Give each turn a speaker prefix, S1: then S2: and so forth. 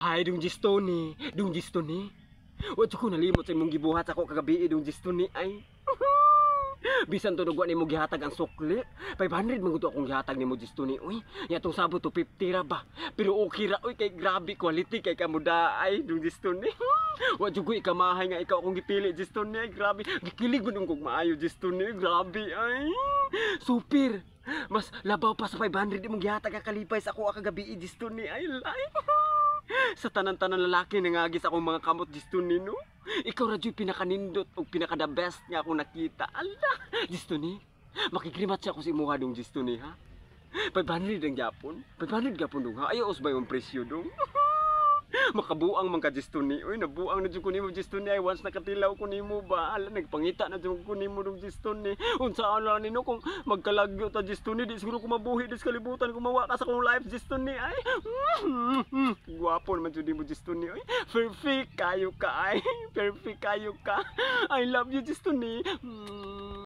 S1: Hay dong Gistoni, dong Gistoni. Wa ko nalimot sa imong gibuhat ako kagabi dong Gistoni ay. Bisan to dugwa nimo gihatag ang sukli. 500 man gud akong gihatag nimo Gistoni. Uy, nya tong sabot to 50 ra ba. Pero okay ra uy kay grabe quality kay kamuda ay dong Gistoni. Wa jud ko ikamahay nga ikaw akong gipili Gistoni ay grabe. Gikilig gud kog maayo Gistoni, grabe ay. Super. Mas labaw pa sa 500 imong gihatag kalipay sa ako kagabi Gistoni ay lay. Sa tanan-tanan lalaki nangagis akong mga kamot Gistoni no. Ikaw ra jud pinakanindot ug pinaka the best nga akong nakita. Ala, Gistoni. Makikrimat siya ako sa imuha dong Gistoni ha. 500 ang gyapon. 500 gyapon dong ha. Ayaw usbay yung presyo dong. Makabuang man ka Gistoni. Uy, nabuang na jud ko nimo Gistoni ay once nakatilaw ko nimo ba. Ala, nagpangita na jud ko nimo dong Gistoni. Unsa ala nino kung magkalagyo ta Gistoni di siguro ko mabuhi dis kalibutan kung mawa ka sa kong life Gistoni ay. Guwapo naman jud nimo Gistoni. Uy, perfect kayo ka ay. Perfect kayo ka. I love you Gistoni.